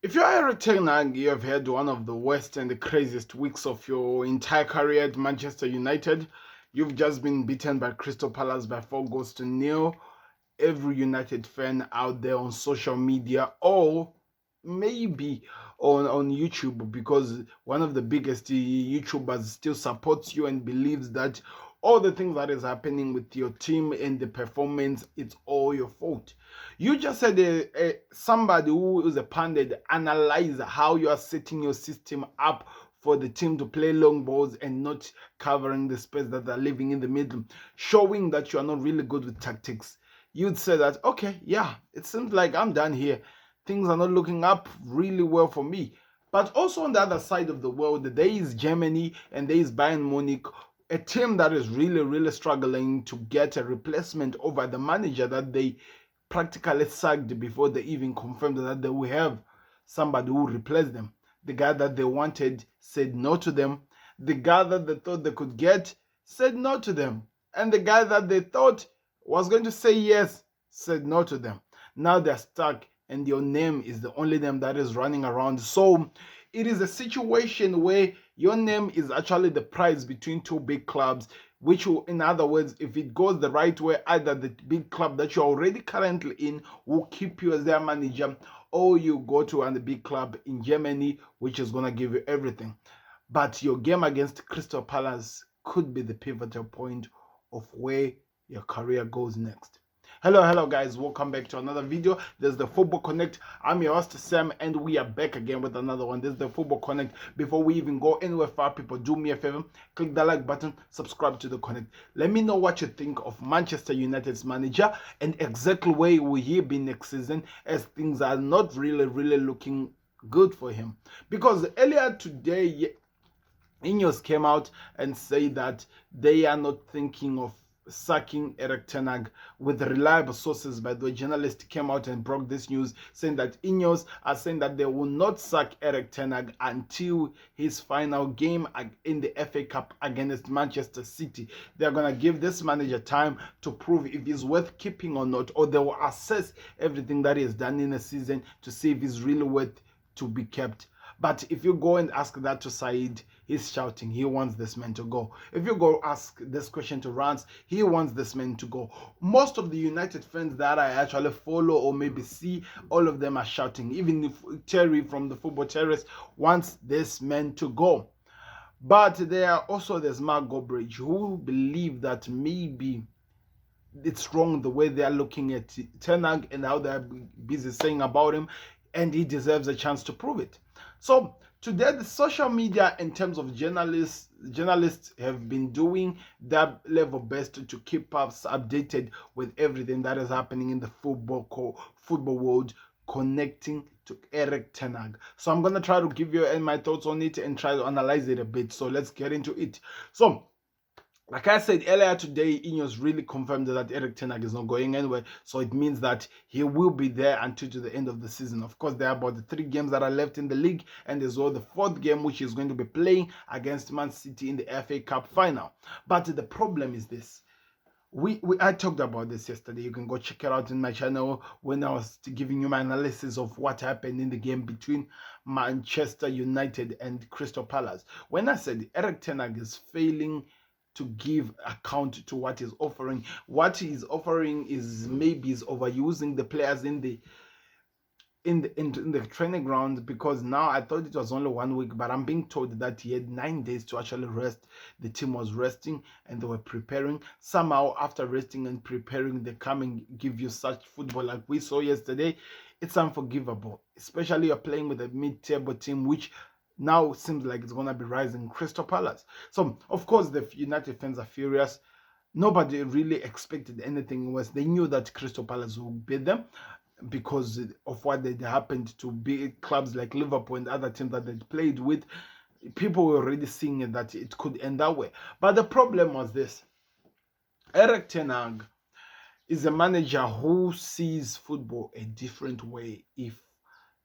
If you're Eric Ten Hag, you have had one of the worst and the craziest weeks of your entire career at Manchester United. You've just been beaten by Crystal Palace by 4 goals to 0. Every United fan out there on social media, or maybe on YouTube, because one of the biggest YouTubers still supports you and believes that all the things that is happening with your team and the performance, it's all your fault. You just said somebody who is a pundit analyze how you are setting your system up for the team to play long balls and not covering the space that are living in the middle, showing that you are not really good with tactics. You'd say that, okay, yeah, it seems like I'm done here. Things are not looking up really well for me. But also on the other side of the world, there is Germany and there is Bayern Munich, a team that is really, really struggling to get a replacement over the manager that they practically sacked before they even confirmed that they will have somebody who replace them. The guy that they wanted said no to them. The guy that they thought they could get said no to them. And the guy that they thought was going to say yes said no to them. Now they're stuck and your name is the only name that is running around. So it is a situation where your name is actually the prize between two big clubs, which will, in other words, if it goes the right way, either the big club that you're already currently in will keep you as their manager, or you go to a big club in Germany, which is going to give you everything. But your game against Crystal Palace could be the pivotal point of where your career goes next. Hello guys, welcome back to another video. There's the Football Connect. I'm your host Sam and we are back again with another one. This is the Football Connect. Before we even go anywhere far, people, do me a favor, click the like button, subscribe to the Connect. Let me know what you think of Manchester United's manager and exactly where will he be next season, as things are not really looking good for him. Because earlier today Ineos came out and say that they are not thinking of sacking Eric Ten Hag. With reliable sources, by the way, journalists came out and broke this news, saying that Ineos are saying that they will not sack Eric Ten Hag until his final game in the FA Cup against Manchester City. They're going to give this manager time to prove if he's worth keeping or not, or they will assess everything that he has done in a season to see if he's really worth to be kept. But if you go and ask that to Said, he's shouting, he wants this man to go. If you go ask this question to Rance, he wants this man to go. Most of the United fans that I actually follow or maybe see, all of them are shouting. Even if Terry from the Football Terrace wants this man to go. But there's Mark Gobridge, who believe that maybe it's wrong the way they are looking at Ten Hag and how they're busy saying about him, and he deserves a chance to prove it. So today, the social media, in terms of journalists have been doing their level best to keep us updated with everything that is happening in the football world, connecting to Eric Ten Hag. So I'm gonna try to give you my thoughts on it and try to analyze it a bit. So let's get into it. So, like I said earlier today, Ineos really confirmed that Eric Ten Hag is not going anywhere. So it means that he will be there until to the end of the season. Of course, there are about the 3 games that are left in the league, and as well the 4th game, which is going to be playing against Man City in the FA Cup final. But the problem is this. I talked about this yesterday. You can go check it out in my channel when I was giving you my analysis of what happened in the game between Manchester United and Crystal Palace. When I said Eric Ten Hag is failing to give account to what he's offering. What he's offering is maybe he's overusing the players in the training ground, because now I thought it was only 1 week, but I'm being told that he had 9 days to actually rest. The team was resting and they were preparing. Somehow after resting and preparing, they come and give you such football like we saw yesterday. It's unforgivable, especially you're playing with a mid-table team, which now seems like it's going to be rising, Crystal Palace. So, of course, the United fans are furious. Nobody really expected anything worse. They knew that Crystal Palace would beat them because of what had happened to big clubs like Liverpool and other teams that they played with. People were already seeing that it could end that way. But the problem was this. Eric Ten Hag is a manager who sees football a different way, if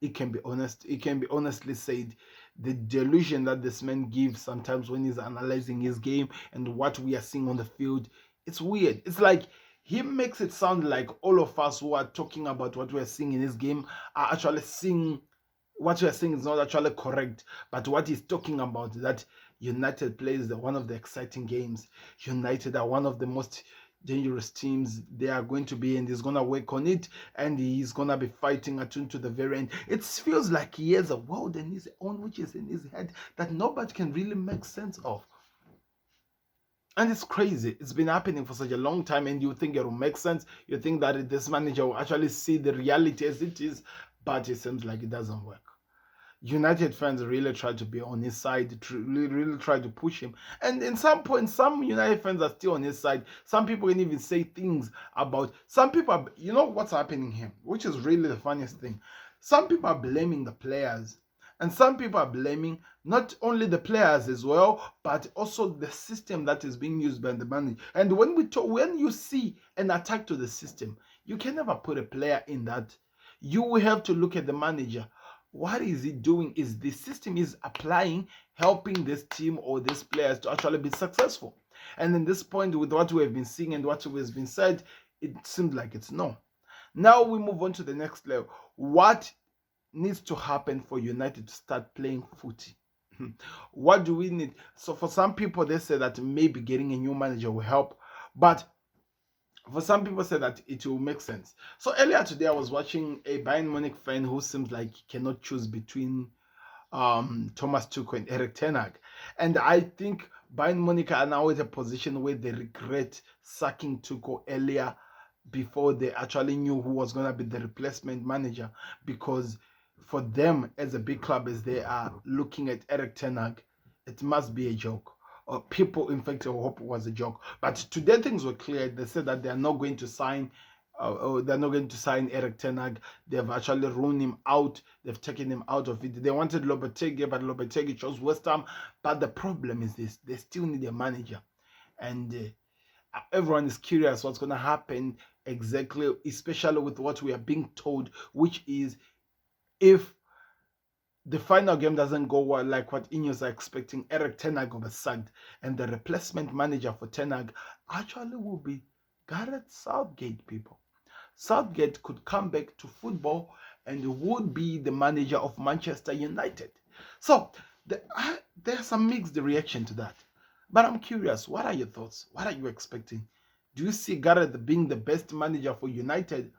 it can be honest. It can be honestly said. The delusion that this man gives sometimes when he's analyzing his game and what we are seeing on the field, it's weird. It's like he makes it sound like all of us who are talking about what we're seeing in his game are actually seeing what you are saying is not actually correct, but what he's talking about is that United plays one of the exciting games. United are one of the most dangerous teams they are going to be, and he's going to work on it, and he's going to be fighting attuned to the very end. It feels like he has a world in his own, which is in his head, that nobody can really make sense of. And it's crazy. It's been happening for such a long time, and you think it will make sense. You think that this manager will actually see the reality as it is, but it seems like it doesn't work. United fans really try to be on his side, really try to push him. And in some point, some United fans are still on his side. Some people can even say things about, some people are, you know what's happening here, which is really the funniest thing. Some people are blaming the players, and some people are blaming not only the players as well, but also the system that is being used by the manager. And when you see an attack to the system, you can never put a player in that. You will have to look at the manager. What is he doing? Is the system is applying, helping this team or these players to actually be successful? And in this point, with what we have been seeing and what has been said, it seems like it's no. Now we move on to the next level. What needs to happen for United to start playing footy? What do we need? So for some people, they say that maybe getting a new manager will help, but for some people say that it will make sense. So earlier today, I was watching a Bayern Munich fan who seems like he cannot choose between Thomas Tuchel and Erik ten Hag. And I think Bayern Munich are now in a position where they regret sacking Tuchel earlier before they actually knew who was going to be the replacement manager, because for them as a big club as they are looking at Erik ten Hag, it must be a joke. People, in fact, hope it was a joke. But today things were clear. They said that they are not going to sign. They're not going to sign Erik ten Hag. They've actually ruled him out. They've taken him out of it. They wanted Lopetegui, but Lopetegui chose West Ham. But the problem is this: they still need a manager, and everyone is curious what's going to happen exactly, especially with what we are being told, which is if the final game doesn't go well, like what Ineos are expecting, Erik ten Hag will be sacked, and the replacement manager for ten Hag actually will be Gareth Southgate, people. Southgate could come back to football and would be the manager of Manchester United. So there's some mixed reaction to that. But I'm curious, what are your thoughts? What are you expecting? Do you see Gareth being the best manager for United?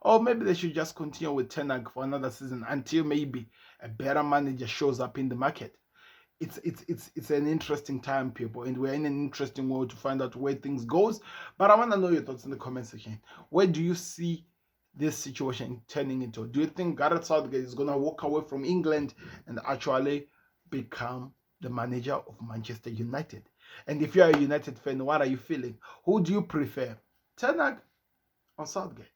Or maybe they should just continue with ten Hag for another season until maybe a better manager shows up in the market. It's an interesting time, people, and we're in an interesting world to find out where things goes. But I want to know your thoughts in the comment section. Where do you see this situation turning into? Do you think Gareth Southgate is going to walk away from England and actually become the manager of Manchester United? And if you're a United fan, what are you feeling? Who do you prefer, ten Hag or Southgate?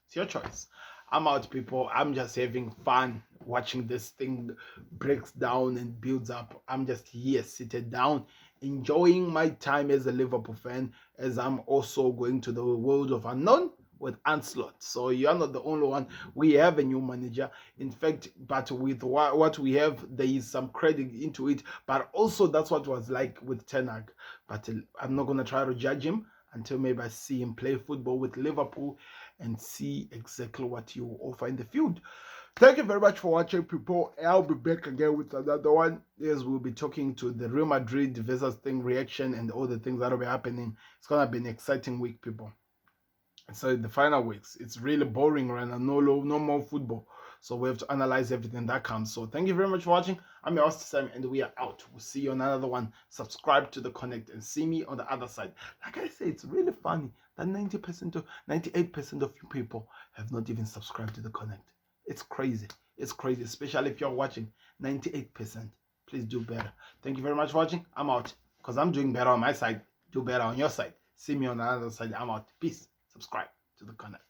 It's your choice. I'm out, people. I'm just having fun watching this thing breaks down and builds up. I'm just here, seated down, enjoying my time as a Liverpool fan, as I'm also going to the world of unknown with Onslaught. So you're not the only one. We have a new manager. In fact, but with what we have, there is some credit into it. But also that's what it was like with ten Hag. But I'm not going to try to judge him until maybe I see him play football with Liverpool and see exactly what you offer in the field. Thank you very much for watching, people. I'll be back again with another one. Yes, we'll be talking to the Real Madrid versus thing reaction and all the things that will be happening. It's gonna be an exciting week, people. So the final weeks, it's really boring right now. No more football. So we have to analyze everything that comes. So thank you very much for watching. I'm your host Sam, and we are out. We'll see you on another one. Subscribe to the Connect and see me on the other side. Like I say, it's really funny that 98% of you people have not even subscribed to the Connect. It's crazy. It's crazy, especially if you're watching. 98%. Please do better. Thank you very much for watching. I'm out because I'm doing better on my side. Do better on your side. See me on the other side. I'm out. Peace. Subscribe to the Connect.